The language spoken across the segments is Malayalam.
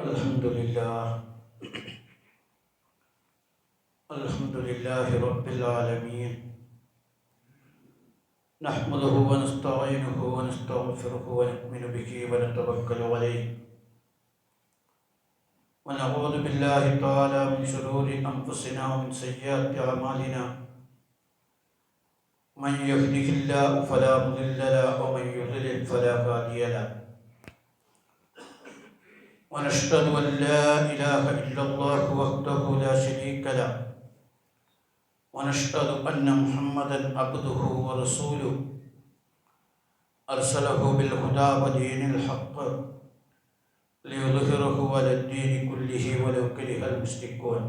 अल्हम्दुलिल्लाह रब्बिल आलमीन नहमदुहु व नस्तईनुहु व नस्तगफिरुहु व नु'मिनु बिही व नतवक्कलु अलैहि व नऊज़ु बिल्लाहि तआला मिन शुरूरि अनफुसिना व मिन सय्यिआति अअमालिना मन यहदिहिल्लाहु फला मुदिल्ल लहु व मन युद्लिल फला हादिय लहु व नशहदु अन ला इलाहा इल्लल्लाहु वहदहु ला शरीका लहु ونشهد أن محمدا عبده ورسوله أرسله بالهدى ودين الحق ليظهره على الدين كله ولو كره المشركون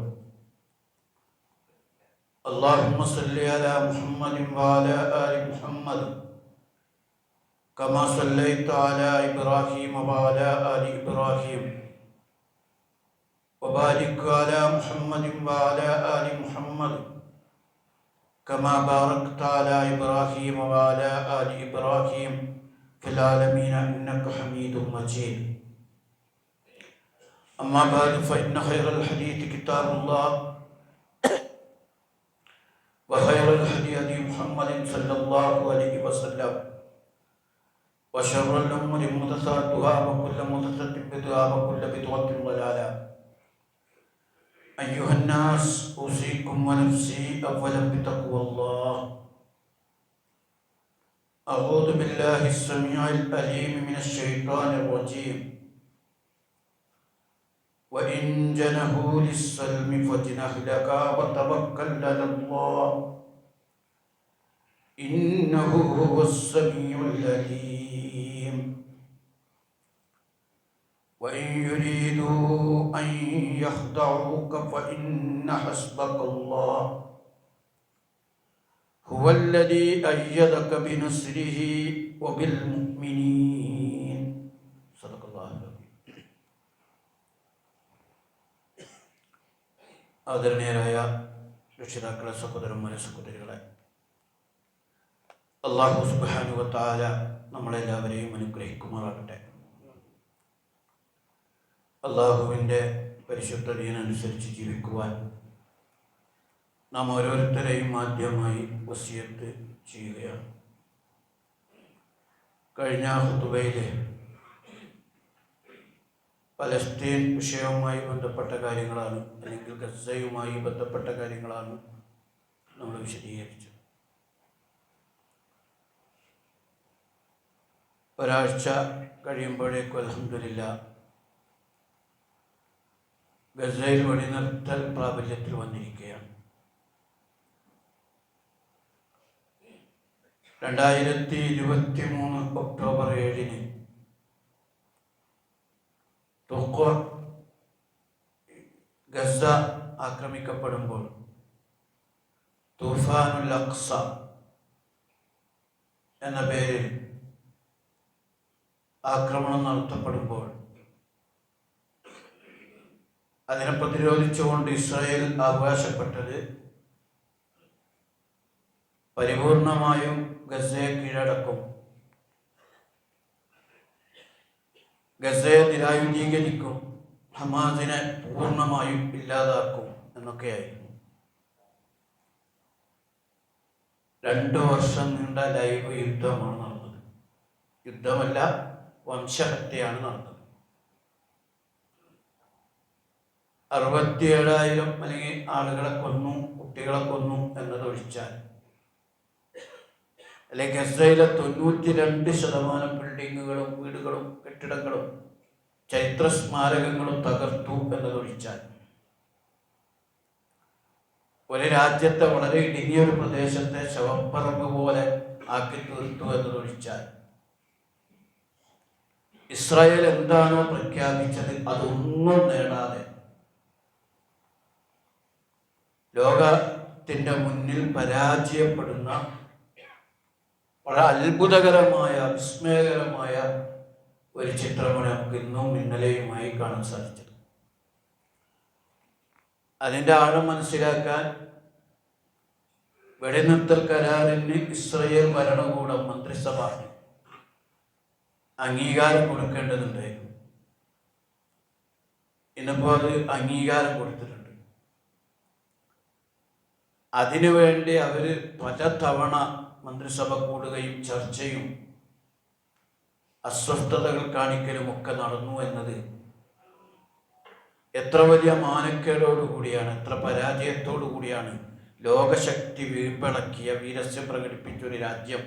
اللهم صل على محمد وعلى آل محمد كما صليت على إبراهيم وعلى آل إبراهيم وبارك على محمد وعلى آل محمد كما باركت على إبراهيم وعلى آل إبراهيم في العالمين إنك حميد مجيد أما بعد فإن خير الحديث كتاب الله وخير الهدي هدي محمد صلى الله عليه وسلم وشر الأمور محدثاتها وكل محدثة بدعة وكل بدعة ضلالة أيها الناس أوصيكم ونفسي أولا بتقوى الله أعوذ بالله السميع العليم من الشيطان الرجيم وإن جنحوا للسلم فاجنح لها وتوكل على الله إنه هو السميع العليم وإن يريدوا أن يخدعوك فإن حسبك الله هو الذي أيدك بنصره وبالمؤمنين صدق الله العظيم. ആദരണീയരായ രക്ഷിതാക്കളെ, സഹോദരന്മാരെ, സഹോദരികളെ, അല്ലാഹു സുബ്ഹാനഹു വ തആല നമ്മളെല്ലാവരെയും അനുഗ്രഹിക്കുമാറാകട്ടെ. അള്ളാഹുവിൻ്റെ പരിശുദ്ധ ദീനനുസരിച്ച് ജീവിക്കുവാൻ നാം ഓരോരുത്തരെയും ആദ്യമായി വസിയത്ത് ചെയ്യുകയാണ്. കഴിഞ്ഞ ഖുതുബയിൽ പലസ്തീൻ വിഷയവുമായി ബന്ധപ്പെട്ട കാര്യങ്ങളാണ്, അല്ലെങ്കിൽ ഗസയുമായി ബന്ധപ്പെട്ട കാര്യങ്ങളാണ് നമ്മൾ വിശദീകരിച്ചത്. ഒരാഴ്ച കഴിയുമ്പോഴേക്കും അൽഹംദുലില്ലാഹ് ഗസയിൽ വെടിനിർത്തൽ പ്രാബല്യത്തിൽ വന്നിരിക്കുകയാണ്. 2023 ഒക്ടോബർ 7 ഗസ ആക്രമിക്കപ്പെടുമ്പോൾ, തൂഫാനുൽ അഖ്സ എന്ന പേരിൽ ആക്രമണം നടത്തപ്പെടുമ്പോൾ അതിനെ പ്രതിരോധിച്ചുകൊണ്ട് ഇസ്രായേൽ അവകാശപ്പെട്ടത് പരിപൂർണമായും ഗസയെ കീഴടക്കും, ഗസയെ നിരായുധീകരിക്കും, ഹമാസിനെ പൂർണ്ണമായും ഇല്ലാതാക്കും എന്നൊക്കെയായിരുന്നു. 2 വർഷം നീണ്ട ലൈവ് യുദ്ധമാണ് നടന്നത്. യുദ്ധമല്ല, വംശഹത്യയാണ് നടന്നത്. 67,000 അല്ലെങ്കിൽ ആളുകളെ കൊന്നു, കുട്ടികളെ കൊന്നു എന്നതൊഴിച്ചാൽ, അല്ലെങ്കിൽ ഗസയിലെ 92% ബിൽഡിങ്ങുകളും വീടുകളും കെട്ടിടങ്ങളും ചരിത്ര സ്മാരകങ്ങളും തകർത്തു എന്നതൊഴിച്ചാൽ, ഒരു രാജ്യത്തെ വളരെ ഇടുങ്ങിയൊരു പ്രദേശത്തെ ശവപ്പറമ്പ് പോലെ ആക്കി തീർത്തു എന്നതൊഴിച്ചാൽ, ഇസ്രായേൽ എന്താണോ പ്രഖ്യാപിച്ചത് അതൊന്നും നേടാതെ ലോകത്തിൻ്റെ മുന്നിൽ പരാജയപ്പെടുന്ന വളരെ അത്ഭുതകരമായ, വിസ്മയകരമായ ഒരു ചിത്രമാണ് നമുക്ക് ഇന്നും ഇന്നലെയുമായി കാണാൻ സാധിച്ചത്. അതിൻ്റെ ആഴം മനസ്സിലാക്കാൻ വെടിനിർത്തൽ കരാറിന് ഇസ്രായേൽ ഭരണകൂടം, മന്ത്രിസഭ അംഗീകാരം കൊടുക്കേണ്ടതുണ്ടായിരുന്നു. ഇന്നിപ്പോൾ അത് അംഗീകാരം കൊടുത്തിട്ടുണ്ട്. അതിനുവേണ്ടി അവർ പലതവണ മന്ത്രിസഭ കൂടുകയും ചർച്ചയും അസ്വസ്ഥതകൾ കാണിക്കലുമൊക്കെ നടന്നു എന്നത് എത്ര വലിയ മാനക്കേടോടുകൂടിയാണ്, എത്ര പരാജയത്തോടു കൂടിയാണ് ലോകശക്തി വീർപ്പിളക്കിയ വീരസ്യം പ്രകടിപ്പിച്ചൊരു രാജ്യം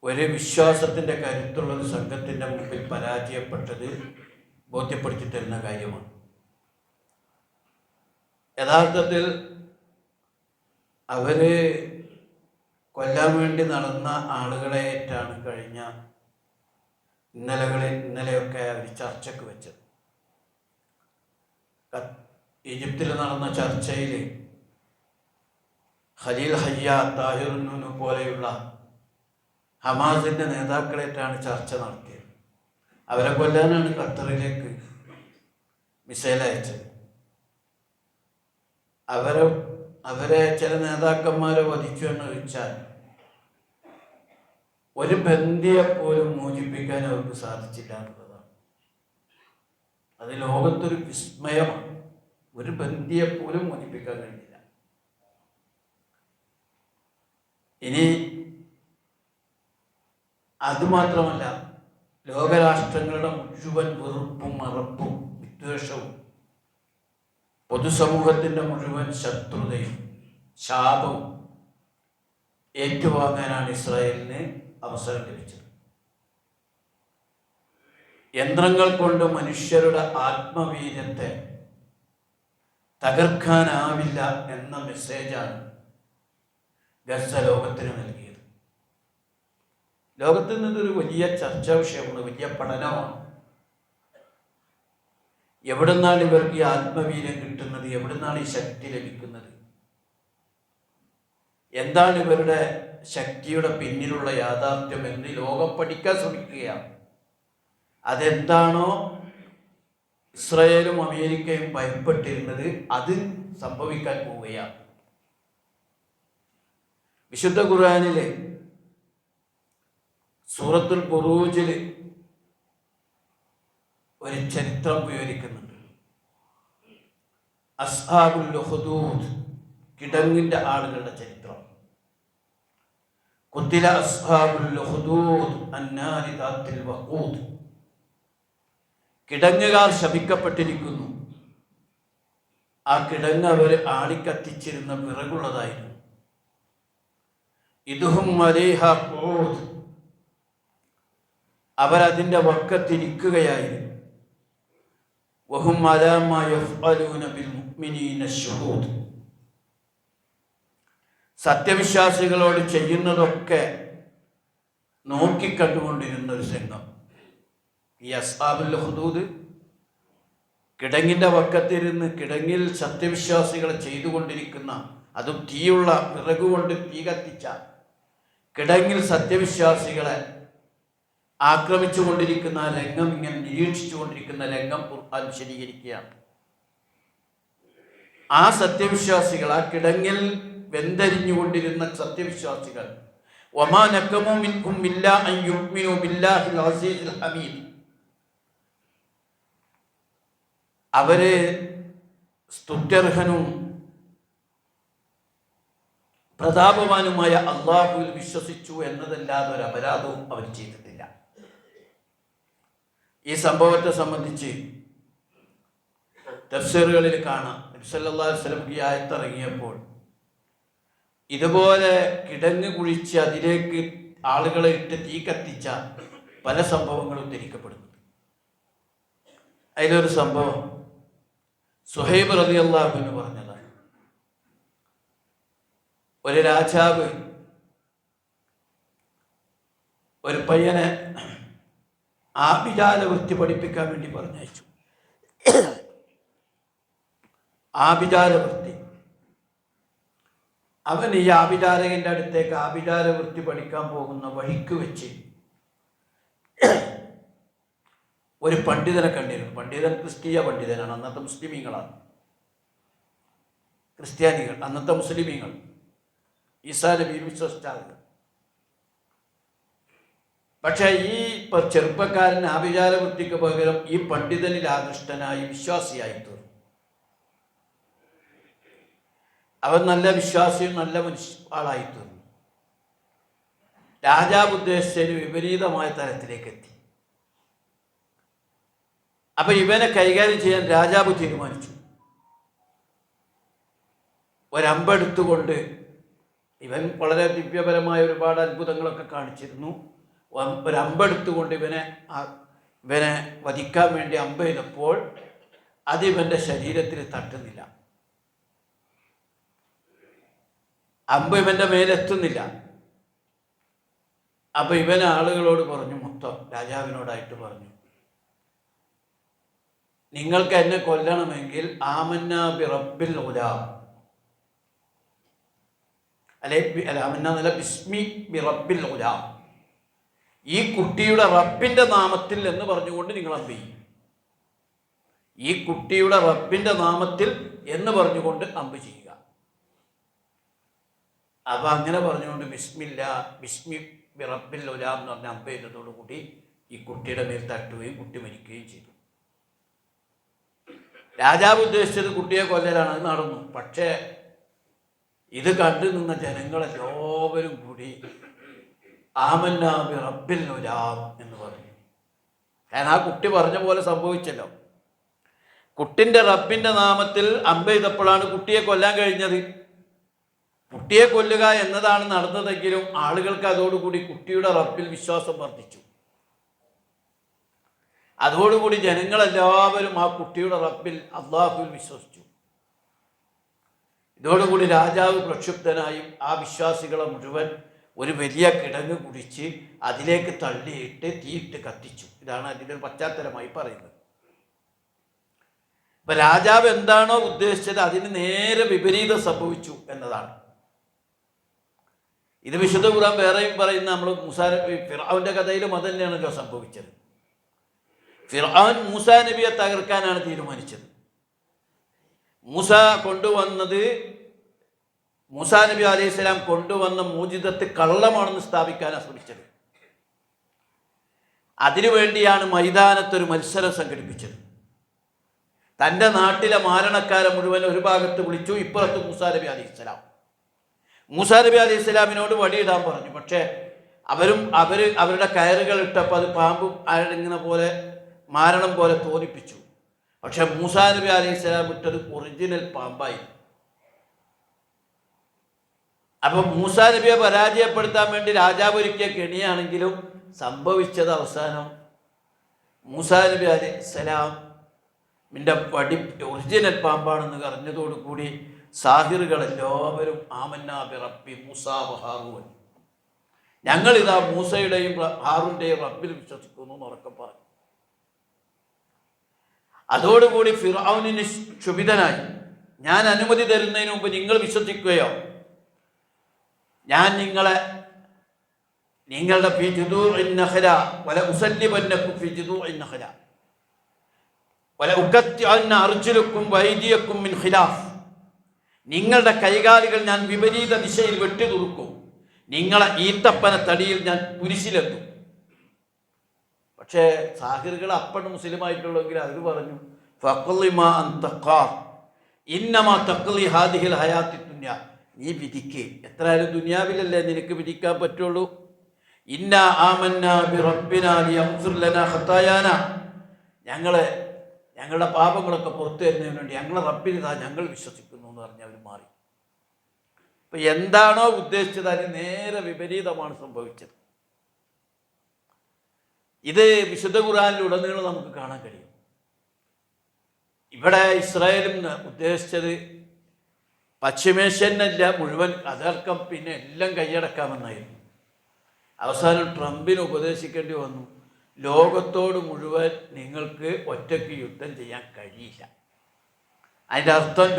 ഒരു വിശ്വാസത്തിൻ്റെ കരുത്തുള്ളൊരു സംഘത്തിൻ്റെ മുമ്പിൽ പരാജയപ്പെട്ടത് ബോധ്യപ്പെടുത്തി തരുന്ന കാര്യമാണ്. യഥാർത്ഥത്തിൽ അവർ കൊല്ലാൻ വേണ്ടി നടന്ന ആളുകളെയായിട്ടാണ് കഴിഞ്ഞ ഇന്നലെയൊക്കെ അവർ ചർച്ചയ്ക്ക് വെച്ചത്. ഈജിപ്തിൽ നടന്ന ചർച്ചയിൽ ഖലീൽ ഹയ്യ, താഹിറുന്നൂന് പോലെയുള്ള ഹമാസിൻ്റെ നേതാക്കളായിട്ടാണ് ചർച്ച നടത്തിയത്. അവരെ കൊല്ലാനാണ് ഖത്തറിലേക്ക് മിസൈൽ അയച്ചത്. അവരെ ചില നേതാക്കന്മാരെ വധിച്ചു എന്ന് വെച്ചാൽ ഒരു ബന്ദിയെ പോലും മോചിപ്പിക്കാൻ അവർക്ക് സാധിച്ചില്ല എന്നുള്ളതാണ്. അത് ലോകത്തൊരു വിസ്മയമാണ്. ഒരു ബന്ദിയെ പോലും മോചിപ്പിക്കാൻ കഴിഞ്ഞില്ല. ഇനി അതുമാത്രമല്ല, ലോകരാഷ്ട്രങ്ങളുടെ മുഴുവൻ വെറുപ്പും മറപ്പും വിദ്വേഷവും പൊതുസമൂഹത്തിൻ്റെ മുഴുവൻ ശത്രുതയും ശാപവും ഏറ്റുവാങ്ങാനാണ് ഇസ്രായേലിന് അവസരം ലഭിച്ചത്. യന്ത്രങ്ങൾ കൊണ്ട് മനുഷ്യരുടെ ആത്മവീര്യത്തെ തകർക്കാനാവില്ല എന്ന മെസ്സേജാണ് ഗസ ലോകത്തിന് നൽകിയത്. ലോകത്തിൽ നിന്നൊരു വലിയ ചർച്ചാ വിഷയമാണ്, വലിയ പഠനമാണ്. എവിടെ നിന്നാണ് ഇവർക്ക് ഈ ആത്മവീര്യം കിട്ടുന്നത്? എവിടെ നിന്നാണ് ഈ ശക്തി ലഭിക്കുന്നത്? എന്താണ് ഇവരുടെ ശക്തിയുടെ പിന്നിലുള്ള യാഥാർത്ഥ്യം എന്ന് ലോകം പഠിക്കാൻ ശ്രമിക്കുകയാണ്. അതെന്താണോ ഇസ്രായേലും അമേരിക്കയും ഭയപ്പെട്ടിരുന്നത്, അത് സംഭവിക്കാൻ പോവുകയാണ്. വിശുദ്ധ ഖുർആനിലെ സൂറത്തുൽ ബുറൂജിൽ ഒരു ചരിത്രം വിവരിക്കുന്നുണ്ട്. അസ്ഹാബുൽ ഉഖ്ദൂദ്, കിടങ്ങിൻ്റെ ആളുകളുടെ ചരിത്രം. ഖുതില അസ്ഹാബുൽ ഉഖ്ദൂദ് അന്നാരി ദാത്തിൽ വഖൂദ്, കിടങ്ങുകാർ ശപിക്കപ്പെട്ടിരിക്കുന്നു. ആ കിടങ്ങ് അവർ ആളിക്കത്തിച്ചിരുന്ന വിറകുള്ളതായിരുന്നു. ഇദ്ഹും അലൈഹ ഖൂദ്, അവരതിൻ്റെ വക്കത്തിരിക്കുകയായിരുന്നു. വഹും അലാ മാ യഫ്അലൂന ബിൽ മുഅ്മിനീന ശുഹൂദ്, സത്യവിശ്വാസികളോട് ചെയ്യുന്നതൊക്കെ നോക്കിക്കണ്ടുകൊണ്ടിരുന്ന ഒരു സംഘം. ഈ അസ്ഹാബുൽ ഉഖ്ദൂദ് കിടങ്ങിൻ്റെ വക്കത്തിരുന്ന് കിടങ്ങിൽ സത്യവിശ്വാസികളെ ചെയ്തുകൊണ്ടിരിക്കുന്ന, അതും തീയുള്ള വിറക് കൊണ്ട് തീ കത്തിച്ച കിടങ്ങിൽ സത്യവിശ്വാസികളെ ആക്രമിച്ചു കൊണ്ടിരിക്കുന്ന രംഗം, ഇങ്ങനെ നിരീക്ഷിച്ചു കൊണ്ടിരിക്കുന്ന രംഗം ഖുർആൻ വിശദീകരിക്കുകയാണ്. ആ സത്യവിശ്വാസികൾ, ആ കിടങ്ങിൽ വെന്തരിഞ്ഞുകൊണ്ടിരുന്ന സത്യവിശ്വാസികൾ, വമാ നഖമു മിൻഹും ഇല്ലാ അൻ യുഅ്മിനു ബില്ലാഹിൽ അസീസിൽ ഹമീദ്, അവരെ സ്തുത്യർഹനും പ്രതാപവാനുമായ അള്ളാഹുവിൽ വിശ്വസിച്ചു എന്നതല്ലാതെ ഒരു അപരാധവും അവർ ചെയ്തിട്ടില്ല. ഈ സംഭവത്തെ സംബന്ധിച്ച് തഫ്സീറുകളിൽ കാണാം. നബി സല്ലല്ലാഹു അലൈഹി വസല്ലം ഈ ആയത്ത് ഇറങ്ങിയപ്പോൾ ഇതുപോലെ കിടങ്ങ് കുഴിച്ച് അതിലേക്ക് ആളുകളെ ഇട്ട് തീ കത്തിച്ച പല സംഭവങ്ങളും ഉദ്ധരിക്കപ്പെടുന്നുണ്ട്. അതിലൊരു സംഭവം സുഹൈബ് റളിയല്ലാഹു അൻഹു പറഞ്ഞതാണ്. ഒരു രാജാവ് ഒരു പയ്യനെ ആഭിചാര വൃത്തി പഠിപ്പിക്കാൻ വേണ്ടി പറഞ്ഞയച്ചു. ആഭിചാര വൃത്തി. അവൻ ഈ ആഭിചാരകൻ്റെ അടുത്തേക്ക് ആഭിചാര വൃത്തി പഠിക്കാൻ പോകുന്ന വഴിക്ക് വെച്ച് ഒരു പണ്ഡിതനെ കണ്ടിരുന്നു. പണ്ഡിതൻ ക്രിസ്തീയ പണ്ഡിതനാണ്. അന്നത്തെ മുസ്ലിമീങ്ങളാണ് ക്രിസ്ത്യാനികൾ, അന്നത്തെ മുസ്ലിമീങ്ങൾ, ഈസാ നബിയിൽ വിശ്വസിച്ച ആളുകൾ. പക്ഷേ ഈ ചെറുപ്പക്കാരൻ ആഭിചാര വൃത്തിക്ക് പകരം ഈ പണ്ഡിതനിൽ ആകൃഷ്ടനായി വിശ്വാസിയായി തീർന്നു. അവൻ നല്ല വിശ്വാസിയും നല്ല ആളായി തീർന്നു. രാജാവ് ഉദ്ദേശിച്ചതിന് വിപരീതമായ തലത്തിലേക്ക് എത്തി. അപ്പൊ ഇവനെ കൈകാര്യം ചെയ്യാൻ രാജാവ് തീരുമാനിച്ചു. ഒരമ്പെടുത്തുകൊണ്ട്, ഇവൻ വളരെ ദിവ്യപരമായ ഒരുപാട് അത്ഭുതങ്ങളൊക്കെ കാണിച്ചിരുന്നു. ഒരമ്പെടുത്തുകൊണ്ട് ഇവനെ വധിക്കാൻ വേണ്ടി അമ്പ് ചെയ്തപ്പോൾ അതിവൻ്റെ ശരീരത്തിൽ തട്ടുന്നില്ല. അമ്പ് ഇവൻ്റെ മേലെത്തുന്നില്ല. അപ്പൊ ഇവൻ ആളുകളോട് പറഞ്ഞു, മൊത്തം രാജാവിനോടായിട്ട് പറഞ്ഞു, നിങ്ങൾക്ക് എന്നെ കൊല്ലണമെങ്കിൽ ആമന്ന ബി റബ്ബിൽ ഗുലാം, ആമന്ന ബിസ്മി ബി റബ്ബിൽ ഗുലാം, ഈ കുട്ടിയുടെ റബ്ബിന്റെ നാമത്തിൽ എന്ന് പറഞ്ഞുകൊണ്ട് നിങ്ങൾ അമ്പ് ചെയ്യും. ഈ കുട്ടിയുടെ റബ്ബിന്റെ നാമത്തിൽ എന്ന് പറഞ്ഞുകൊണ്ട് അമ്പ് ചെയ്യുക. അപ്പൊ അങ്ങനെ പറഞ്ഞുകൊണ്ട് ബിസ്മി ബി റബ്ബിൽ ഗുലാം എന്ന് പറഞ്ഞ അമ്പ് ചെയ്തതോടുകൂടി ഈ കുട്ടിയുടെ മേൽ തട്ടുകയും കുട്ടി മരിക്കുകയും ചെയ്തു. രാജാവ് ഉദ്ദേശിച്ചത് കുട്ടിയെ കൊല്ലലാണ്. അത് നടന്നു. പക്ഷേ ഇത് കണ്ടു നിന്ന ജനങ്ങളെല്ലാവരും കൂടി ആമന്നാ ബി റബ്ബിൽ ഗുലാം എന്ന് പറഞ്ഞു. കാരണം ആ കുട്ടി പറഞ്ഞ പോലെ സംഭവിച്ചല്ലോ. കുട്ടിൻ്റെ റബ്ബിൻ്റെ നാമത്തിൽ അമ്പ് ചെയ്തപ്പോഴാണ് കുട്ടിയെ കൊല്ലാൻ കഴിഞ്ഞത്. കുട്ടിയെ കൊല്ലുക എന്നതാണ് നടന്നതെങ്കിലും ആളുകൾക്ക് അതോടുകൂടി കുട്ടിയുടെ റബ്ബിൽ വിശ്വാസം വർദ്ധിച്ചു. അതോടുകൂടി ജനങ്ങളെല്ലാവരും ആ കുട്ടിയുടെ റബ്ബിൽ അള്ളാഹുവിൽ വിശ്വസിച്ചു. ഇതോടുകൂടി രാജാവ് പ്രക്ഷുബ്ധനായും ആ വിശ്വാസികളെ മുഴുവൻ ഒരു വലിയ കിടങ്ങ് കുടിച്ച് അതിലേക്ക് തള്ളിയിട്ട് തീയിട്ട് കത്തിച്ചു. ഇതാണ് അതിൻ്റെ പശ്ചാത്തലമായി പറയുന്നത്. ഇപ്പൊ രാജാവ് എന്താണോ ഉദ്ദേശിച്ചത് അതിന് നേരെ വിപരീതം സംഭവിച്ചു എന്നതാണ്. ഇത് വിശുദ്ധ ഖുർആൻ വേറെയും പറയുന്ന നമ്മൾ ഫിർഔന്റെ കഥയിലും അത് തന്നെയാണല്ലോ സംഭവിച്ചത്. ഫിർഔൻ മൂസാ നബിയെ തകർക്കാനാണ് തീരുമാനിച്ചത്. മൂസാ നബി അലൈഹി സ്വലാം കൊണ്ടുവന്ന മോചിതത്ത് കള്ളമാണെന്ന് സ്ഥാപിക്കാനാണ് ശ്രമിച്ചത്. അതിനുവേണ്ടിയാണ് മൈതാനത്തൊരു മത്സരം സംഘടിപ്പിച്ചത്. തൻ്റെ നാട്ടിലെ മാരണക്കാരെ മുഴുവൻ ഒരു ഭാഗത്ത് വിളിച്ചു, ഇപ്പുറത്ത് മൂസാ നബി അലൈഹി സ്വലാം. മൂസാ നബി അലൈഹി സ്വലാമിനോട് വടിയിടാൻ പറഞ്ഞു. പക്ഷേ അവരുടെ കയറുകൾ ഇട്ടപ്പോൾ അത് പാമ്പ് അഴങ്ങുന്ന പോലെ മാരണം പോലെ തോന്നിപ്പിച്ചു. പക്ഷെ മൂസാ നബി അലൈഹി സ്വലാം ഇട്ടത് ഒറിജിനൽ പാമ്പായി. അപ്പം മൂസാ നബിയെ പരാജയപ്പെടുത്താൻ വേണ്ടി രാജാവ് ഒരുക്കിയ കെണിയാണെങ്കിലും സംഭവിച്ചത് അവസാനം മൂസാ നബി അലൈഹി സ്വലാമിൻ്റെ വടി ഒറിജിനൽ പാമ്പാണെന്ന് അറിഞ്ഞതോടുകൂടി സാഹിറുകളെല്ലാവരും ആമന്നാ ബി റബ്ബി മൂസാ വ ഹാറൂൻ, ഞങ്ങളിതാ മൂസയുടെയും ഹാറൂൻ്റെയും റബ്ബിൽ വിശ്വസിക്കുന്നു എന്ന് ഉറക്കെ പറഞ്ഞു. അതോടുകൂടി ഫിർഔനിന് ക്ഷുഭിതനായി, ഞാൻ അനുമതി തരുന്നതിന് മുമ്പ് നിങ്ങൾ വിശ്വസിക്കുകയോ, ഞാൻ നിങ്ങളുടെ ഫി ജുദൂഇൻ നഖല വല ഉസല്ലിബന്നകും ഫി ജുദൂഇൻ നഖല വല ഉഖത്തിഅന്ന അർജുലക്കും വൈദിയക്കും മിൻ ഖിലാഫ്, നിങ്ങളുടെ കൈകാലുകൾ ഞാൻ വിപരീത ദിശയിൽ വെട്ടിതുറുക്കും, നിങ്ങളെ ഈത്തപ്പന തടിയിൽ ഞാൻ കുരിശിലെത്തും. പക്ഷേ സാഹിറുകൾ അപ്പണ് മുസ്ലിമായിട്ടുള്ളെങ്കിൽ അവർ പറഞ്ഞു, ഫഖ്ലിമാ അൻത ഖാദ് ഇന്നമാ തഖ്ലി ഹാദിഹിൽ ഹയാത്തി ദുനിയ, നീ വിധിക്ക്, എത്രയായാലും ദുനിയാവിലല്ലേ നിനക്ക് വിധിക്കാൻ പറ്റുള്ളൂ. ഇന്നാ ആമന്നാ ബി റബ്ബിനാ ലിയഗ്ഫിർ ലനാ ഖതായാനാ, ഞങ്ങളുടെ പാപങ്ങളൊക്കെ പുറത്തു തരുന്നതിന് വേണ്ടി ഞങ്ങളെ റബ്ബിനിതാ ഞങ്ങൾ വിശ്വസിക്കുന്നു എന്ന് പറഞ്ഞ് അവർ മാറി. ഇപ്പൊ എന്താണോ ഉദ്ദേശിച്ചത് അതിന് നേരെ വിപരീതമാണ് സംഭവിച്ചത്. ഇത് വിശുദ്ധ ഖുർആനിലുടനീളം നമുക്ക് കാണാൻ കഴിയും. ഇവിടെ ഇസ്രായേലും ഉദ്ദേശിച്ചത് പശ്ചിമേഷ്യനല്ല മുഴുവൻ അതർക്കം പിന്നെ എല്ലാം കൈയടക്കാമെന്നായിരുന്നു. അവസാനം ട്രംപിന് ഉപദേശിക്കേണ്ടി വന്നു, ലോകത്തോട് മുഴുവൻ നിങ്ങൾക്ക് ഒറ്റയ്ക്ക് യുദ്ധം ചെയ്യാൻ കഴിയില്ല. അതിൻ്റെ അർത്ഥം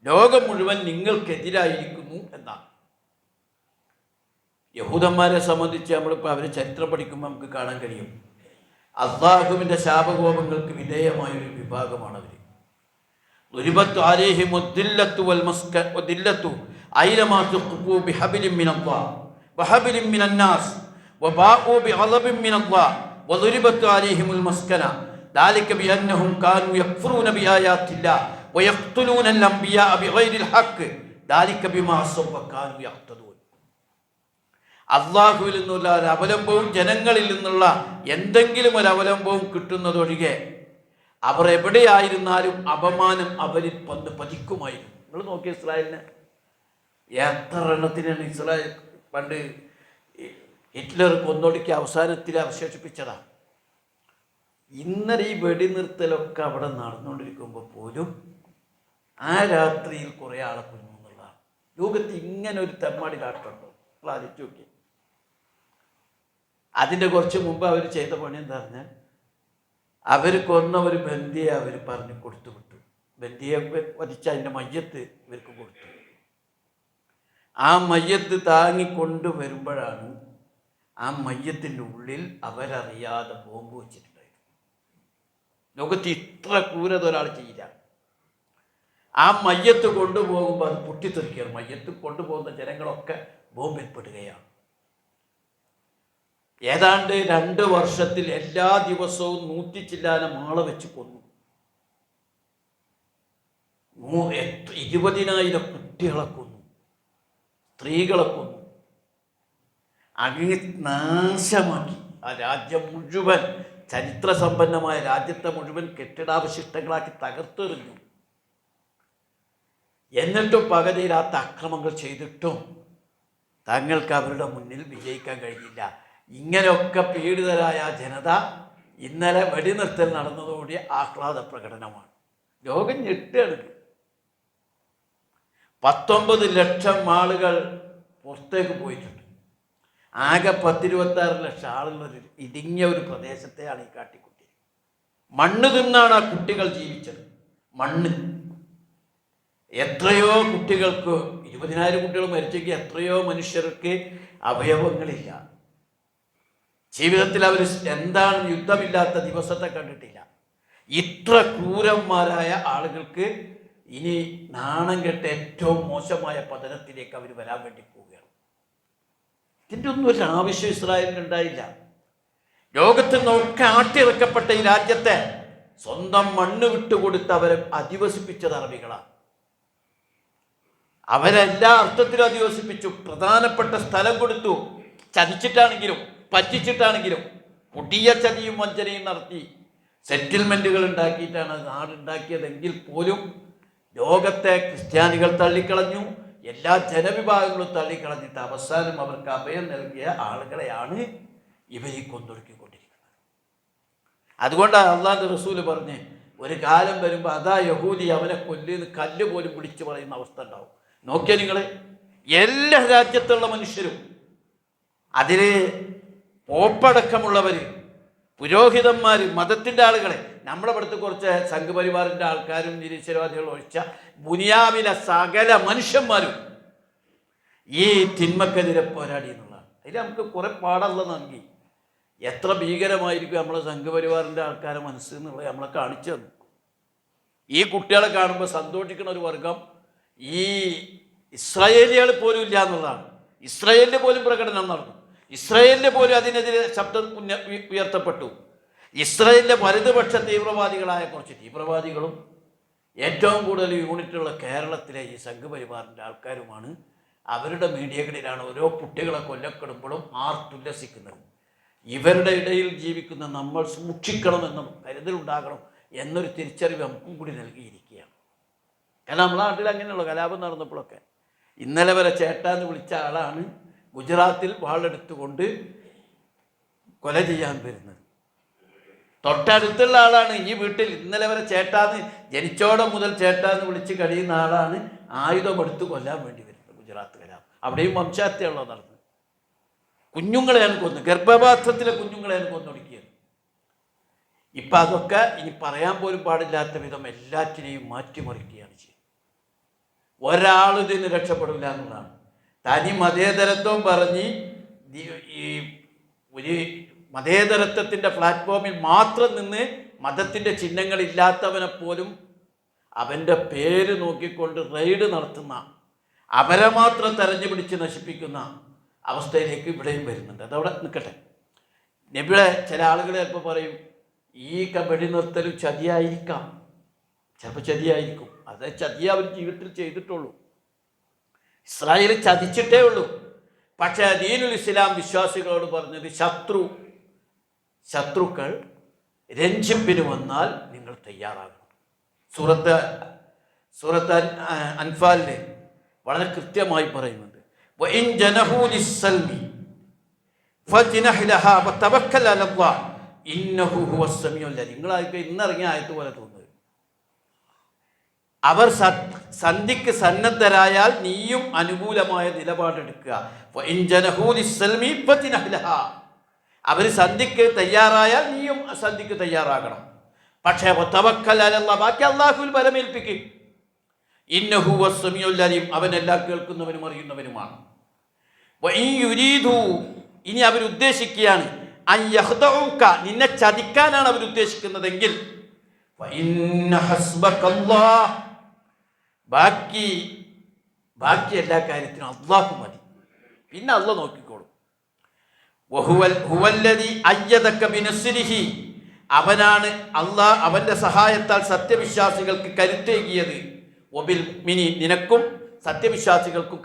ലോകം മുഴുവൻ നിങ്ങൾക്കെതിരായിരിക്കുന്നു എന്നാണ്. യഹൂദന്മാരെ സംബന്ധിച്ച് നമ്മളിപ്പോൾ അവരെ ചരിത്രം പഠിക്കുമ്പോൾ നമുക്ക് കാണാൻ കഴിയും, അള്ളാഹുവിൻ്റെ ശാപകോപങ്ങൾക്ക് വിധേയമായൊരു വിഭാഗമാണ് അവർ. ദുരിബത്തു അലൈഹിം ദില്ലത്തു വൽ മസ്ക ദില്ലത്തു ഐനമാ തുഖൂ ബിഹബിലിൻ മിനല്ലാഹ് വഹബിലിൻ മിനന്നാസ് വബാഉ ബിഗളബിൻ മിനല്ലാഹ് വദുരിബത് അലൈഹിമുൽ മസ്കന ദാലിക ബിഅന്നഹും കാനൂ യക്ഫുറൂന ബിആയാത്തില്ലാഹ് വയഖ്തുലൂനൽ അംബിയാഅ ബിഗൈരിൽ ഹഖ് ദാലിക ബിമാ അസ്സൗ വകാനൂ യഖ്തദൂൻ. അള്ളാഹുവിൽ നിന്നുള്ള ഒരു അവലംബവും ജനങ്ങളിൽ നിന്നുള്ള എന്തെങ്കിലും ഒരു അവലംബവും കിട്ടുന്നതൊഴികെ അവർ എവിടെയായിരുന്നാലും അപമാനം അവരിൽ വന്ന് പതിക്കുമായിരുന്നു. നിങ്ങൾ നോക്കിയ ഇസ്രായേലിനെ എത്ര എണ്ണത്തിനാണ് ഇസ്രായേൽ പണ്ട് ഹിറ്റ്ലർ കൊന്നൊടുക്കി അവസാനത്തിൽ അവശേഷിപ്പിച്ചതാണ്. ഇന്നലെ ഈ വെടിനിർത്തലൊക്കെ അവിടെ നടന്നുകൊണ്ടിരിക്കുമ്പോൾ പോലും ആ രാത്രിയിൽ കുറേ ആളെ കൊന്നു എന്നുള്ളതാണ്. ലോകത്ത് ഇങ്ങനെ ഒരു തെമ്മാടി രാഷ്ട്രമുണ്ടോ? നിങ്ങൾ ആലോചിച്ച് നോക്കി. അതിൻ്റെ കുറച്ച് മുമ്പ് അവർ ചെയ്ത പണി എന്താ പറഞ്ഞാൽ, അവർ കൊന്ന ഒരു ബന്ദിയെ അവർ പറഞ്ഞ് കൊടുത്തു വിട്ടു. ബന്ദിയെ വധിച്ച അതിൻ്റെ മയ്യത്ത് ഇവർക്ക് കൊടുത്തു. ആ മയ്യത്ത് താങ്ങിക്കൊണ്ട് വരുമ്പോഴാണ് ആ മയ്യത്തിൻ്റെ ഉള്ളിൽ അവരറിയാതെ ബോംബ് വെച്ചിട്ടുണ്ടായിരുന്നു. ലോകത്ത് ഇത്ര ക്രൂരത ഒരാൾ ചെയ്യില്ല. ആ മയ്യത്ത് കൊണ്ടുപോകുമ്പോൾ അത് പൊട്ടിത്തെറിക്കുകയാണ്. മയ്യത്ത് കൊണ്ടുപോകുന്ന ജനങ്ങളൊക്കെ ബോംബിൽപ്പെടുകയാണ്. ഏതാണ്ട് 2 വർഷത്തിൽ എല്ലാ ദിവസവും 100 ചില്ലാനം ആളെ വെച്ച് കൊന്നു. 20,000 കുട്ടികളെ കൊന്നു, സ്ത്രീകളെ കൊന്നു. അങ്ങനെ നാശമാക്കി ആ രാജ്യം മുഴുവൻ, ചരിത്ര സമ്പന്നമായ രാജ്യത്തെ മുഴുവൻ കെട്ടിടാവശിഷ്ടങ്ങളാക്കി തകർത്തെറിഞ്ഞു. എന്നിട്ടും പകലില്ലാത്ത അക്രമങ്ങൾ ചെയ്തിട്ടും തങ്ങൾക്ക് അവരുടെ മുന്നിൽ വിജയിക്കാൻ കഴിഞ്ഞില്ല. ഇങ്ങനെയൊക്കെ പീഡിതരായ ജനത ഇന്നലെ വെടിനിർത്തൽ നടന്നതോടെ ആഹ്ലാദ പ്രകടനമാണ്. ലോകം ഞെട്ടുകയാണ്. 19 ലക്ഷം ആളുകൾ പുറത്തേക്ക് പോയിട്ടുണ്ട്. ആകെ 10-26 ലക്ഷം ആളുകളൊരു ഇടുങ്ങിയ ഒരു പ്രദേശത്തെയാണ് ഈ കാട്ടിക്കുട്ടി. മണ്ണ് തിന്നാണ് ആ കുട്ടികൾ ജീവിച്ചത്. മണ്ണ്. എത്രയോ കുട്ടികൾക്ക്, 20,000 കുട്ടികൾ മരിച്ചെങ്കിൽ എത്രയോ മനുഷ്യർക്ക് അവയവങ്ങളില്ല. ജീവിതത്തിൽ അവർ എന്താണ് യുദ്ധമില്ലാത്ത ദിവസത്തെ കണ്ടിട്ടില്ല. ഇത്ര ക്രൂരന്മാരായ ആളുകൾക്ക് ഇനി നാണം കെട്ട ഏറ്റവും മോശമായ പതനത്തിലേക്ക് അവർ വരാൻ വേണ്ടി പോവുകയാണ്. ഇതിൻ്റെ ഒന്നും ഒരു ആവശ്യം ഇസ്രായേലിനുണ്ടായില്ല. ലോകത്ത് നിന്നൊക്കെ ആട്ടിയിറക്കപ്പെട്ട ഈ രാജ്യത്തെ സ്വന്തം മണ്ണ് വിട്ടുകൊടുത്ത് അവരെ അധിവസിപ്പിച്ചത് അറബികളാണ്. അവരെല്ലാ അർത്ഥത്തിലും അധിവസിപ്പിച്ചു. പ്രധാനപ്പെട്ട സ്ഥലം കൊടുത്തു. ചതിച്ചിട്ടാണെങ്കിലും പറ്റിച്ചിട്ടാണെങ്കിലും പുതിയ ചതിയും വഞ്ചനയും നടത്തി സെറ്റിൽമെൻറ്റുകൾ ഉണ്ടാക്കിയിട്ടാണ് നാടുണ്ടാക്കിയതെങ്കിൽ പോലും ലോകത്തെ ക്രിസ്ത്യാനികൾ തള്ളിക്കളഞ്ഞു. എല്ലാ ജനവിഭാഗങ്ങളും തള്ളിക്കളഞ്ഞിട്ട് അവസാനം അവർക്ക് അഭയം നൽകിയ ആളുകളെയാണ് ഇവരെ കൊന്നൊടുക്കിക്കൊണ്ടിരിക്കുന്നത്. അതുകൊണ്ടാണ് അള്ളാഹുവിൻ്റെ റസൂല് പറഞ്ഞ്, ഒരു കാലം വരുമ്പോൾ അതാ യഹൂദി അവനെ കൊല്ലുന്ന കല്ല് പോലും പിടിച്ചു പറയുന്ന അവസ്ഥ ഉണ്ടാവും. നോക്കിയാൽ നിങ്ങൾ എല്ലാ രാജ്യത്തുള്ള മനുഷ്യരും, അതിൽ പോപ്പടക്കമുള്ളവർ, പുരോഹിതന്മാർ, മതത്തിൻ്റെ ആളുകളെ, നമ്മുടെ അടുത്ത് കുറച്ച് സംഘപരിവാറിൻ്റെ ആൾക്കാരും നിരീശ്വരവാദികളും ഒഴിച്ച ദുനിയാവിലെ സകല മനുഷ്യന്മാരും ഈ തിന്മക്കെതിരെ പോരാടി എന്നുള്ളതാണ്. അതിൽ നമുക്ക് കുറേ പാടുള്ള നൽകി. എത്ര ഭീകരമായിരിക്കും നമ്മളെ സംഘപരിവാറിൻ്റെ ആൾക്കാരെ മനസ്സെന്നുള്ളത് നമ്മളെ കാണിച്ചു തന്നു. ഈ കുട്ടികളെ കാണുമ്പോൾ സന്തോഷിക്കുന്ന ഒരു വർഗം ഈ ഇസ്രായേലികൾ പോലും ഇല്ല എന്നുള്ളതാണ്. ഇസ്രായേലിൽ പോലും പ്രകടനം നടന്നു. ഇസ്രായേലിൽ പോലും അതിനെതിരെ ശബ്ദം ഉയർത്തപ്പെട്ടു. ഇസ്രായേലിലെ വലതുപക്ഷ തീവ്രവാദികളായ കുറച്ച് തീവ്രവാദികളും ഏറ്റവും കൂടുതൽ യൂണിറ്റുള്ള കേരളത്തിലെ ഈ സംഘപരിവാറിൻ്റെ ആൾക്കാരുമാണ്. അവരുടെ മീഡിയകളിലാണ് ഓരോ കുട്ടികളെ കൊല്ലപ്പെടുമ്പോഴും ആർത്തുല്ലസിക്കുന്നത്. ഇവരുടെ ഇടയിൽ ജീവിക്കുന്ന നമ്മൾ സൂക്ഷിക്കണമെന്നും കരുതലുണ്ടാകണം എന്നൊരു തിരിച്ചറിവ് നമുക്കും കൂടി നൽകിയിരിക്കുകയാണ്. കാരണം നമ്മളെ നാട്ടിൽ അങ്ങനെയുള്ള കലാപം നടന്നപ്പോഴൊക്കെ ഇന്നലെ വരെ ചേട്ടാന്ന് വിളിച്ച ആളാണ് ഗുജറാത്തിൽ വാളെടുത്തുകൊണ്ട് കൊല ചെയ്യാൻ വരുന്നത്. തൊട്ടടുത്തുള്ള ആളാണ് ഈ വീട്ടിൽ ഇന്നലെ വരെ ചേട്ടാന്ന്, ജനിച്ചോടെ മുതൽ ചേട്ടാന്ന് വിളിച്ച് കഴിയുന്ന ആളാണ് ആയുധമെടുത്ത് കൊല്ലാൻ വേണ്ടി വരുന്നത്. ഗുജറാത്ത് കലാപം അവിടെയും വംശഹത്യയുള്ളോ നടന്നത്. കുഞ്ഞുങ്ങളെയാണ് കൊന്നു, ഗർഭപാത്രത്തിലെ കുഞ്ഞുങ്ങളെയാണ് കൊന്നൊടുക്കിയത്. ഇപ്പം അതൊക്കെ ഇനി പറയാൻ പോലും പാടില്ലാത്ത വിധം എല്ലാറ്റിനെയും മാറ്റിമറിക്കുകയാണ് ചെയ്യുന്നത്. ഒരാൾ ഇതിന് രക്ഷപ്പെടില്ല എന്നുള്ളതാണ്. തനി മതേതരത്വം പറഞ്ഞ് ഈ ഒരു മതേതരത്വത്തിൻ്റെ പ്ലാറ്റ്ഫോമിൽ മാത്രം നിന്ന് മതത്തിൻ്റെ ചിഹ്നങ്ങളില്ലാത്തവനെ പോലും അവൻ്റെ പേര് നോക്കിക്കൊണ്ട് റെയ്ഡ് നടത്തുന്ന, അവരെ മാത്രം തെരഞ്ഞു പിടിച്ച് നശിപ്പിക്കുന്ന അവസ്ഥയിലേക്ക് ഇവിടെയും വരുന്നുണ്ട്. അതവിടെ നിൽക്കട്ടെ. നബിയുടെ ചില ആളുകൾ ചിലപ്പോൾ പറയും ഈ വെടി നിർത്തലും ചതിയായിരിക്കാം, ചിലപ്പോൾ ചതിയായിരിക്കും. അത് ചതി അവർ ജീവിതത്തിൽ ചെയ്തിട്ടുള്ളൂ, ഇസ്രായേൽ ചതിച്ചിട്ടേ ഉള്ളൂ. പക്ഷേ ദീനുൽ ഇസ്ലാം വിശ്വാസികളോട് പറഞ്ഞത് ശത്രുക്കൾ രഞ്ജിപ്പിന് വന്നാൽ നിങ്ങൾ തയ്യാറാകണം. സൂറത്ത് അൻഫാലിൽ വളരെ കൃത്യമായി പറയുന്നുണ്ട്, നിങ്ങളായിട്ട് ഇന്നിറങ്ങിയ ആയത്ത് പോലെ തോന്നുന്നത്. അവർ സന്ധിക്ക് സന്നദ്ധരായാൽ നീയും അനുകൂലമായ നിലപാടെടുക്കുക. അവർ സന്ധിക്ക് തയ്യാറായാൽ നീയും സന്ധിക്ക് തയ്യാറാകണം. പക്ഷേ ബാക്കി അല്ലാഹുവിൽ ബലമേൽപ്പിക്കും. ഇന്നഹു വസ്സമിയുൽ അലീം, അവനെല്ലാം കേൾക്കുന്നവനും അറിയുന്നവനുമാണ്. ഇനി അവരുദ്ദേശിക്കുകയാണ് നിന്നെ ചതിക്കാനാണ് അവരുദ്ദേശിക്കുന്നതെങ്കിൽ ബാക്കി എല്ലാ കാര്യത്തിനും അല്ലാഹു മതി, പിന്നെ അല്ലാഹു നോക്കിക്കോളും. അവനാണ് അല്ലാഹ് അവന്റെ സഹായത്താൽ സത്യവിശ്വാസികൾക്ക് കരുത്തേകിയത്. നിനക്കും സത്യവിശ്വാസികൾക്കും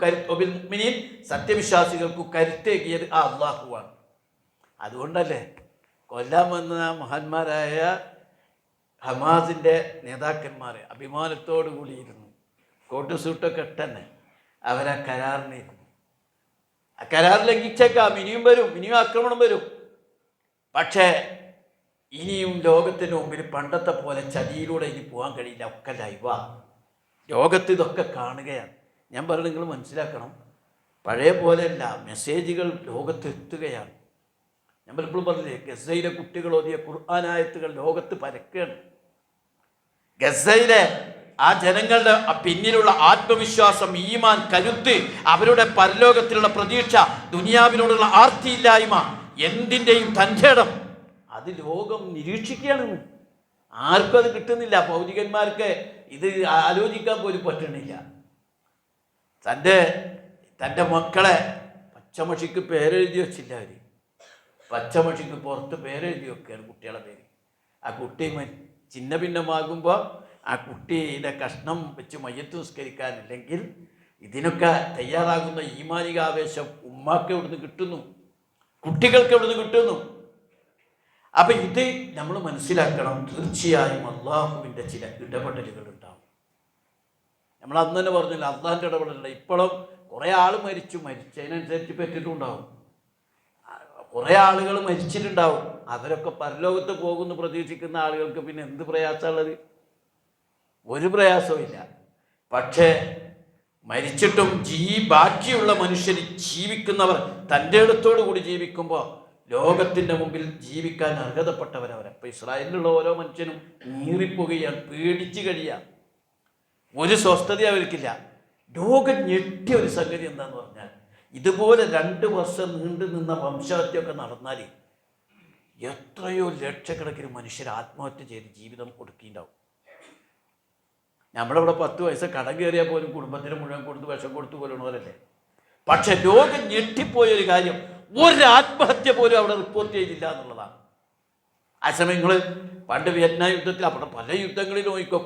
സത്യവിശ്വാസികൾക്കും കരുത്തേകിയത് ആ അല്ലാഹുവാണ്. അതുകൊണ്ടല്ലേ കൊല്ലാൻ വന്ന മഹാന്മാരായ ഹമാസിൻ്റെ നേതാക്കന്മാർ അഭിമാനത്തോടു കൂടിയിരുന്നു, കോട്ട് സൂട്ടൊക്കെ ഇട്ടെന്നെ അവരാ കരാറിനിരുന്നു. ആ കരാർ ലംഘിച്ചേക്കാം, ഇനിയും ആക്രമണം വരും. പക്ഷേ ഇനിയും ലോകത്തിന് മുമ്പിൽ പണ്ടത്തെ പോലെ ചതിയിലൂടെ ഇനി പോകാൻ കഴിയില്ല. ഒക്കെ ലൈവാ, ലോകത്ത് ഇതൊക്കെ കാണുകയാണ്. ഞാൻ പറഞ്ഞു, നിങ്ങൾ മനസ്സിലാക്കണം, പഴയ പോലെയല്ല, മെസ്സേജുകൾ ലോകത്ത് എത്തുകയാണ്. ഞാൻ പലപ്പോഴും പറഞ്ഞില്ലേ, ഗസയിലെ കുട്ടികൾ ഓതിയ ഖുർആനായത്തുകൾ ലോകത്ത് പരക്കുകയാണ്. ഗസയിലെ ആ ജനങ്ങളുടെ പിന്നിലുള്ള ആത്മവിശ്വാസം, ഈമാൻ, കരുത്ത്, അവരുടെ പരലോകത്തിലുള്ള പ്രതീക്ഷ, ദുനിയാവിനോടുള്ള ആർത്തിയില്ലായ്മ, എന്തിൻ്റെയും തൻ്റെ ഇടം, അത് ലോകം നിരീക്ഷിക്കുകയാണ്. ആർക്കും അത് കിട്ടുന്നില്ല. ഭൗതികന്മാർക്ക് ഇത് ആലോചിക്കാൻ പോലും പറ്റണില്ല. തൻ്റെ മക്കളെ പച്ചമഷിക്ക് പേരെഴുതി വെച്ചില്ല. അവർ പച്ചമഷിക്ക് പുറത്ത് പേരെഴുതി വെക്കുകയാണ് കുട്ടികളെ പേര്. ആ കുട്ടി ചിന്ന ഭിന്നമാകുമ്പോൾ ആ കുട്ടിയുടെ കഷ്ണം വെച്ച് മയ്യത്ത് നിസ്കരിക്കാനില്ലെങ്കിൽ ഇതിനൊക്കെ തയ്യാറാകുന്ന ഈമാനികാവേശം ഉമ്മാക്ക് എവിടുന്ന് കിട്ടുന്നു, കുട്ടികൾക്ക് എവിടുന്ന് കിട്ടുന്നു. അപ്പം ഇത് നമ്മൾ മനസ്സിലാക്കണം. തീർച്ചയായും അള്ളാഹുവിൻ്റെ ചില ഇടപെടലുകൾ ഉണ്ടാവും. നമ്മൾ അന്ന് തന്നെ പറഞ്ഞില്ല, അള്ളാഹിൻ്റെ ഇടപെടലുണ്ട്. ഇപ്പോഴും കുറേ ആൾ മരിച്ചതിനനുസരിച്ച് പറ്റിയിട്ടുണ്ടാവും. കുറേ ആളുകൾ മരിച്ചിട്ടുണ്ടാവും. അവരൊക്കെ പരലോകത്ത് പോകുമെന്ന് പ്രതീക്ഷിക്കുന്ന ആളുകൾക്ക് പിന്നെ എന്ത് പ്രയാസമുള്ളത്? ഒരു പ്രയാസവും ഇല്ല. പക്ഷേ മരിച്ചിട്ടും ബാക്കിയുള്ള മനുഷ്യർ ജീവിക്കുന്നവർ തൻ്റെ ഇടത്തോടു കൂടി ജീവിക്കുമ്പോൾ ലോകത്തിൻ്റെ മുമ്പിൽ ജീവിക്കാൻ അർഹതപ്പെട്ടവരവരെ. അപ്പോൾ ഇസ്രായേലിലുള്ള ഓരോ മനുഷ്യനും നീറിപ്പോകുകയാണ്, പേടിച്ച് കഴിയുക. ഒരു സ്വസ്ഥത അവർക്കില്ല. ലോകം ഞെട്ടിയ ഒരു സംഗതി എന്താണെന്ന് പറഞ്ഞാൽ, ഇതുപോലെ 2 വർഷം നീണ്ടു നിന്ന വംശഹത്യൊക്കെ നടന്നാൽ എത്രയോ ലക്ഷക്കണക്കിന് മനുഷ്യർ ആത്മഹത്യ ചെയ്ത് ജീവിതം കൊടുക്കിയിട്ടുണ്ടാവും. നമ്മളിവിടെ 10 വയസ്സ് കടം കയറിയാൽ പോലും കുടുംബത്തിന് മുഴുവൻ കൊടുത്ത് വിഷം കൊടുത്തു പോലുള്ളവരല്ലേ. പക്ഷെ ലോകം ഞെട്ടിപ്പോയൊരു കാര്യം, ഒരു ആത്മഹത്യ പോലും അവിടെ റിപ്പോർട്ട് ചെയ്തില്ല എന്നുള്ളതാണ്. ആ സമയം നിങ്ങൾ പണ്ട് വിയറ്റ്നാം യുദ്ധത്തിൽ, അവിടെ പല യുദ്ധങ്ങളിലും നോക്കിക്കോ,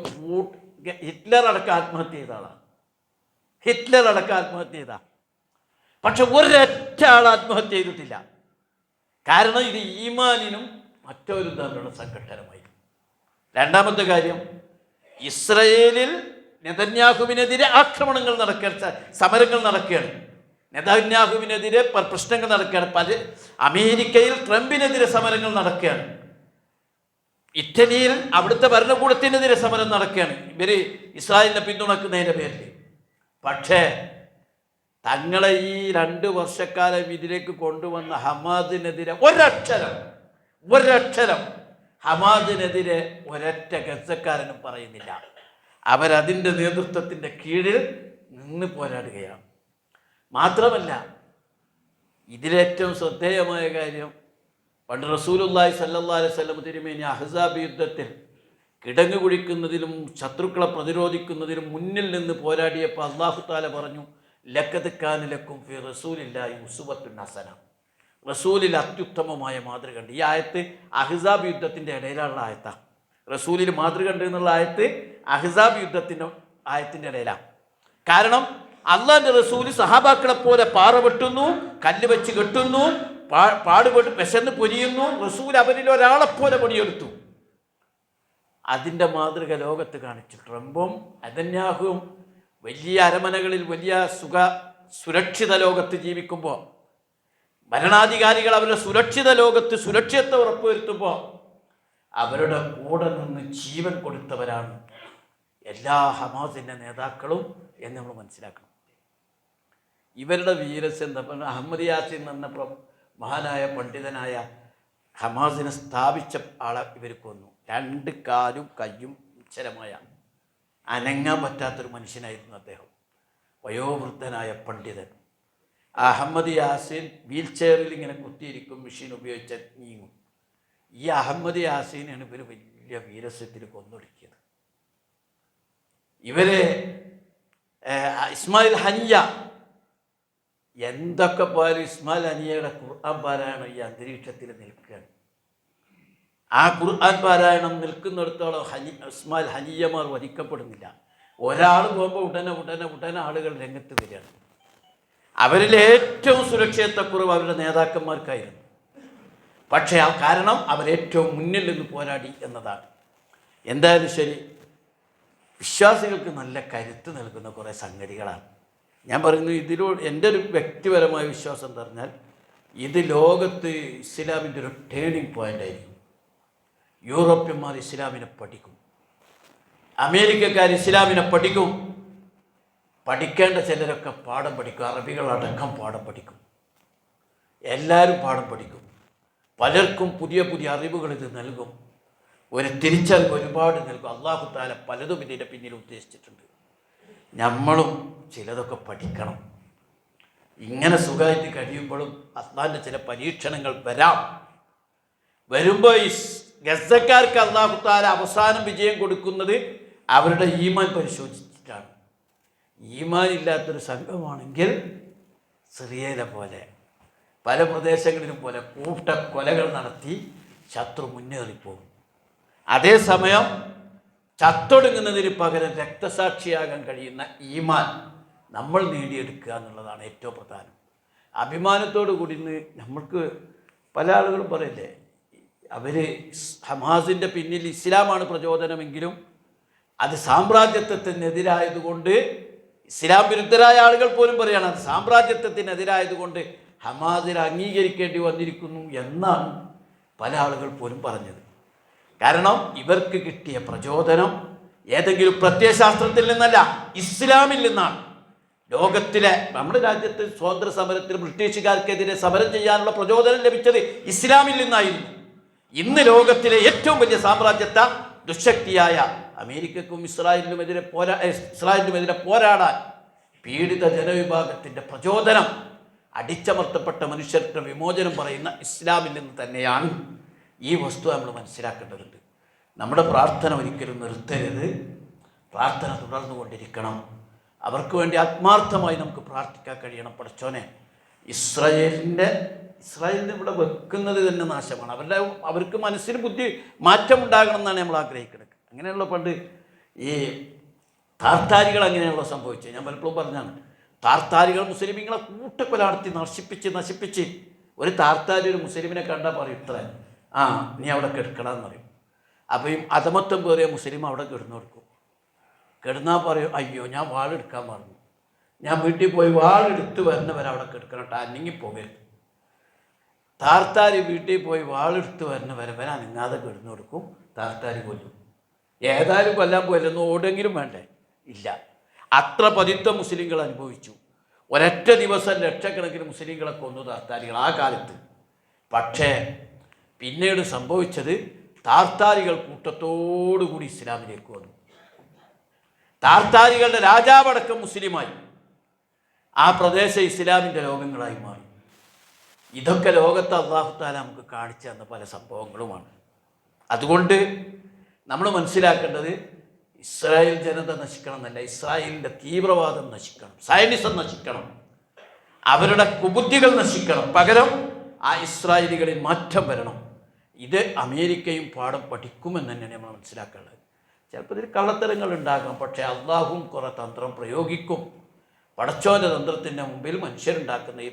ഹിറ്റ്ലർ അടക്കം ആത്മഹത്യ ചെയ്ത ആളാണ്. പക്ഷെ ഒരൊറ്റ ആൾ ആത്മഹത്യ ചെയ്തിട്ടില്ല. കാരണം ഇത് ഈമാനിനും മറ്റൊരു തമ്മിലുള്ള സംഘട്ടനമായി. രണ്ടാമത്തെ കാര്യം, ഇസ്രയേലിൽ നെതന്യാഹുവിനെതിരെ ആക്രമണങ്ങൾ സമരങ്ങൾ നടക്കുകയാണ്. നെതന്യാഹുവിനെതിരെ പ്രശ്നങ്ങൾ നടക്കുകയാണ്. അമേരിക്കയിൽ ട്രംപിനെതിരെ സമരങ്ങൾ നടക്കുകയാണ്. ഇറ്റലിയിൽ അവിടുത്തെ ഭരണകൂടത്തിനെതിരെ സമരം നടക്കുകയാണ്, ഇവർ ഇസ്രായേലിനെ പിന്തുണക്കുന്നതിൻ്റെ പേരിൽ. പക്ഷേ തങ്ങളെ ഈ 2 വർഷക്കാലം ഇതിലേക്ക് കൊണ്ടുവന്ന ഹമാദിനെതിരെ ഒരക്ഷരം ഹമാദിനെതിരെ ഒരൊറ്റ ഗസക്കാരനും പറയുന്നില്ല. അവരതിൻ്റെ നേതൃത്വത്തിൻ്റെ കീഴിൽ നിന്ന് പോരാടുകയാണ്. മാത്രമല്ല, ഇതിലേറ്റവും ശ്രദ്ധേയമായ കാര്യം, പണ്ട് റസൂലുള്ളാഹി സ്വല്ലല്ലാഹു അലൈഹി വസല്ലം തിരുമേനി അഹ്സാബ് യുദ്ധത്തിൽ കിടങ്ങ് കുഴിക്കുന്നതിലും ശത്രുക്കളെ പ്രതിരോധിക്കുന്നതിലും മുന്നിൽ നിന്ന് പോരാടിയപ്പോൾ അല്ലാഹു തആല പറഞ്ഞു, ലഖദ് കാന ലക്കും ഫി റസൂലില്ലാഹി ഉസ്വത്തുൻ ഹസന, റസൂലിൽ അത്യുത്തമമായ മാതൃക ഉണ്ട്. ഈ ആയത്ത് അഹ്സാബ് യുദ്ധത്തിൻ്റെ ഇടയിലുള്ള ആയത്താണ്. റസൂലിൽ മാതൃക ഉണ്ട് എന്നുള്ള ആയത്ത് അഹ്സാബ് യുദ്ധത്തിൻ്റെ ആയത്തിൻ്റെ ഇടയിലാണ്. കാരണം അള്ളാഹിൻ്റെ റസൂല് സഹാബാക്കളെ പോലെ പാറ വെട്ടുന്നു, കല്ല് വെച്ച് കെട്ടുന്നു, പാടുപെട്ട് വിശന്ന് പൊരിയുന്നു. റസൂൽ അവരിൽ ഒരാളെപ്പോലെ പണിയെടുത്തു. അതിൻ്റെ മാതൃക ലോകത്ത് കാണിച്ചു. ട്രംപും നെതന്യാഹുവും വലിയ അരമനകളിൽ വലിയ സുരക്ഷിത ലോകത്ത് ജീവിക്കുമ്പോൾ, ഭരണാധികാരികൾ അവരുടെ സുരക്ഷിത ലോകത്ത് സുരക്ഷിതത്വം ഉറപ്പുവരുത്തുമ്പോൾ അവരുടെ കൂടെ നിന്ന് ജീവൻ കൊടുത്തവരാണ് എല്ലാ ഹമാസിൻ്റെ നേതാക്കളും എന്ന് നമ്മൾ മനസ്സിലാക്കണം. ഇവരുടെ വീരസ് എന്താ? അഹമ്മദ് യാസിൻ എന്ന മഹാനായ പണ്ഡിതനായ ഹമാസിനെ സ്ഥാപിച്ച ആളെ ഇവർ കൊന്നു. 2 കാലും കയ്യും നിശ്ചലമായ അനങ്ങാൻ പറ്റാത്തൊരു മനുഷ്യനായിരുന്നു അദ്ദേഹം. വയോവൃദ്ധനായ പണ്ഡിതൻ. അഹമ്മദ് യാസിൻ വീൽ ചെയറിൽ ഇങ്ങനെ കുത്തിയിരിക്കും, മെഷീൻ ഉപയോഗിച്ച് നീങ്ങും. ഈ അഹമ്മദ് യാസീനാണ് ഇവർ വലിയ വീരസ്യത്തിൽ കൊന്നൊടുക്കിയത്. ഇവര് ഇസ്മായിൽ ഹനിയ, എന്തൊക്കെ പോയാലും ഇസ്മായിൽ ഹനിയയുടെ ഖുർആൻ പാരായണം ഈ അന്തരീക്ഷത്തിൽ നിൽക്കുകയാണ്. ആ ഖുർആൻ പാരായണം നിൽക്കുന്നിടത്തോളം ഇസ്മായിൽ ഹനിയമാർ വധിക്കപ്പെടുന്നില്ല. ഒരാൾ പോകുമ്പോൾ ഉടനെ ആളുകൾ രംഗത്ത് വരികയാണ്. അവരിൽ ഏറ്റവും സുരക്ഷിതത്വക്കുറവ് അവരുടെ നേതാക്കന്മാർക്കായിരുന്നു. പക്ഷേ കാരണം അവരേറ്റവും മുന്നിൽ നിന്ന് പോരാടി എന്നതാണ്. എന്തായാലും ശരി, വിശ്വാസികൾക്ക് നല്ല കരുത്ത് നൽകുന്ന കുറേ സംഗതികളാണ് ഞാൻ പറയുന്നത്. ഇതിലൂടെ എൻ്റെ ഒരു വ്യക്തിപരമായ വിശ്വാസം എന്ന് പറഞ്ഞാൽ, ഇത് ലോകത്ത് ഇസ്ലാമിൻ്റെ ഒരു ടേണിംഗ് പോയിൻ്റ് ആയിരിക്കും. യൂറോപ്യന്മാർ ഇസ്ലാമിനെ പഠിക്കും, അമേരിക്കക്കാർ ഇസ്ലാമിനെ പഠിക്കും. പഠിക്കേണ്ട ചിലരൊക്കെ പാഠം പഠിക്കും, അറബികളടക്കം പാഠം പഠിക്കും, എല്ലാവരും പാഠം പഠിക്കും. പലർക്കും പുതിയ പുതിയ അറിവുകൾ ഇത് നൽകും, ഒരു തിരിച്ചറിവ് ഒരുപാട് നൽകും. അല്ലാഹു തആല പലതും ഇതിൻ്റെ പിന്നിൽ ഉദ്ദേശിച്ചിട്ടുണ്ട്. നമ്മളും ചിലതൊക്കെ പഠിക്കണം. ഇങ്ങനെ സുഖമായിട്ട് കഴിയുമ്പോഴും അള്ളാഹിൻ്റെ ചില പരീക്ഷണങ്ങൾ വരുമ്പോൾ ഈ ഗസക്കാർക്ക് അല്ലാഹു തആല അവസാനം വിജയം കൊടുക്കുന്നത് അവരുടെ ഈമാൻ പരിശോധിച്ചിട്ടാണ്. ഈമാൻ ഇല്ലാത്തൊരു സംഘമാണെങ്കിൽ സിറിയയിലെ പോലെ പല പ്രദേശങ്ങളിലും പോലെ കൂട്ടക്കൊലകൾ നടത്തി ശത്രു മുന്നേറിപ്പോകും. അതേസമയം ചത്തൊടുങ്ങുന്നതിന് പകരം രക്തസാക്ഷിയാകാൻ കഴിയുന്ന ഈമാൻ നമ്മൾ നേടിയെടുക്കുക എന്നുള്ളതാണ് ഏറ്റവും പ്രധാനം. അഭിമാനത്തോടു കൂടി നമ്മൾക്ക് പല ആളുകളും പറയില്ലേ, അവർ ഹമാസിൻ്റെ പിന്നിൽ ഇസ്ലാമാണ് പ്രചോദനമെങ്കിലും അത് സാമ്രാജ്യത്വത്തിനെതിരായതുകൊണ്ട്, ഇസ്ലാം വിരുദ്ധരായ ആളുകൾ പോലും പറയുകയാണ് അത് സാമ്രാജ്യത്വത്തിനെതിരായതുകൊണ്ട് ഹമാസിനെ അംഗീകരിക്കേണ്ടി വന്നിരിക്കുന്നു എന്നാണ് പല ആളുകൾ പോലും പറഞ്ഞത്. കാരണം ഇവർക്ക് കിട്ടിയ പ്രചോദനം ഏതെങ്കിലും പ്രത്യയശാസ്ത്രത്തിൽ നിന്നല്ല, ഇസ്ലാമിൽ നിന്നാണ്. ലോകത്തിലെ നമ്മുടെ രാജ്യത്ത് സ്വാതന്ത്ര്യ സമരത്തിൽ ബ്രിട്ടീഷുകാർക്കെതിരെ സമരം ചെയ്യാനുള്ള പ്രചോദനം ലഭിച്ചത് ഇസ്ലാമിൽ നിന്നായിരുന്നു. ഇന്ന് ലോകത്തിലെ ഏറ്റവും വലിയ സാമ്രാജ്യത്വ ദുശക്തിയായ അമേരിക്കക്കും ഇസ്രായേലിനുമെതിരെ പോരാടാൻ പീഡിത ജനവിഭാഗത്തിൻ്റെ പ്രചോദനം, അടിച്ചമർത്തപ്പെട്ട മനുഷ്യരുടെ വിമോചനം പറയുന്ന ഇസ്ലാമിൽ നിന്ന് തന്നെയാണ്. ഈ വസ്തു നമ്മൾ മനസ്സിലാക്കേണ്ടതുണ്ട്. നമ്മുടെ പ്രാർത്ഥന ഒരിക്കലും നിർത്തരുത്, പ്രാർത്ഥന തുടർന്നുകൊണ്ടിരിക്കണം. അവർക്ക് വേണ്ടി ആത്മാർത്ഥമായി നമുക്ക് പ്രാർത്ഥിക്കാൻ കഴിയണം. പടച്ചോനെ, ഇസ്രായേലിനെ ഇവിടെ വെക്കുന്നത് തന്നെ നാശമാണ്. അവർക്ക് മനസ്സിൽ ബുദ്ധി മാറ്റമുണ്ടാകണം എന്നാണ് നമ്മൾ ആഗ്രഹിക്കുന്നത്. അങ്ങനെയുള്ള പണ്ട് ഈ താർത്താരികൾ അങ്ങനെയുള്ള സംഭവിച്ചത് ഞാൻ പലപ്പോഴും പറഞ്ഞാണ്. താർത്താരികൾ മുസ്ലിമീങ്ങളെ കൂട്ടക്കൊല നടത്തി നശിപ്പിച്ച് ഒരു താർത്താരി ഒരു മുസ്ലിമിനെ കണ്ടാൽ പറയും, ഇത്ര നീ അവിടെ കിടക്കണമെന്ന് പറയും. അപ്പോൾ ഈ അധമത്വം പേറിയ മുസ്ലിം അവിടെ കിടന്നു കൊടുക്കും. കിടന്നാൽ പറയും, അയ്യോ ഞാൻ വാളെടുക്കാൻ മറന്നു, ഞാൻ വീട്ടിൽ പോയി വാളെടുത്ത് വരുന്നവരെ അവിടെ കിടക്കണം കേട്ടോ, അനങ്ങി പോകരുത്. താർത്താരി വീട്ടിൽ പോയി വാളെടുത്ത് വരുന്നവരെ അനങ്ങാതെ കിടന്നു കൊടുക്കും. താർത്താരി കൊല്ലും. ഏതായാലും കൊല്ലാൻ പോയില്ലെന്ന് ഓടെങ്കിലും വേണ്ടേ? ഇല്ല. അത്ര പതിത്വം മുസ്ലിങ്ങൾ അനുഭവിച്ചു. ഒരൊറ്റ ദിവസം ലക്ഷക്കണക്കിന് മുസ്ലിങ്ങളെ കൊന്നു താർത്താരികൾ ആ കാലത്ത്. പക്ഷേ പിന്നീട് സംഭവിച്ചത് താർത്താരികൾ കൂട്ടത്തോടുകൂടി ഇസ്ലാമിലേക്ക് വന്നു. താർത്താരികളുടെ രാജാവടക്കം മുസ്ലിമായി. ആ പ്രദേശം ഇസ്ലാമിൻ്റെ ലോകങ്ങളായി മാറി. ഇതൊക്കെ ലോകത്ത് അല്ലാഹു തആല നമുക്ക് കാണിച്ചു തന്ന പല സംഭവങ്ങളുമാണ്. അതുകൊണ്ട് നമ്മൾ മനസ്സിലാക്കേണ്ടത്, ഇസ്രായേൽ ജനത നശിക്കണം എന്നല്ല, ഇസ്രായേലിൻ്റെ തീവ്രവാദം നശിക്കണം, സയനിസം നശിക്കണം, അവരുടെ കുബുദ്ധികൾ നശിക്കണം. പകരം ആ ഇസ്രായേലികളിൽ മാറ്റം വരണം. ഇത് അമേരിക്കയും പാഠം പഠിക്കുമെന്ന് തന്നെയാണ് നമ്മൾ മനസ്സിലാക്കേണ്ടത്. ചിലപ്പോൾ ഇതിൽ കള്ളത്തരങ്ങൾ ഉണ്ടാകാം, പക്ഷേ അള്ളാഹുവും കുറേ തന്ത്രം പ്രയോഗിക്കും. പടച്ചോൻ്റെ തന്ത്രത്തിൻ്റെ മുമ്പിൽ മനുഷ്യരുണ്ടാക്കുന്ന ഈ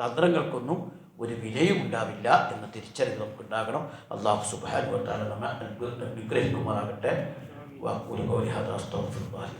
തന്ത്രങ്ങൾക്കൊന്നും ഒരു വിലയും ഉണ്ടാവില്ല എന്ന തിരിച്ചറിവ് നമുക്കുണ്ടാകണം. അള്ളാഹു സുബ്ഹാനഹു വ തആല നമ്മെ അനുഗ്രഹിക്കുമാറാകട്ടെ. വാഖൂലു ഖൗലി ഹാദാ അസ്തഗ്ഫിറുല്ലാഹി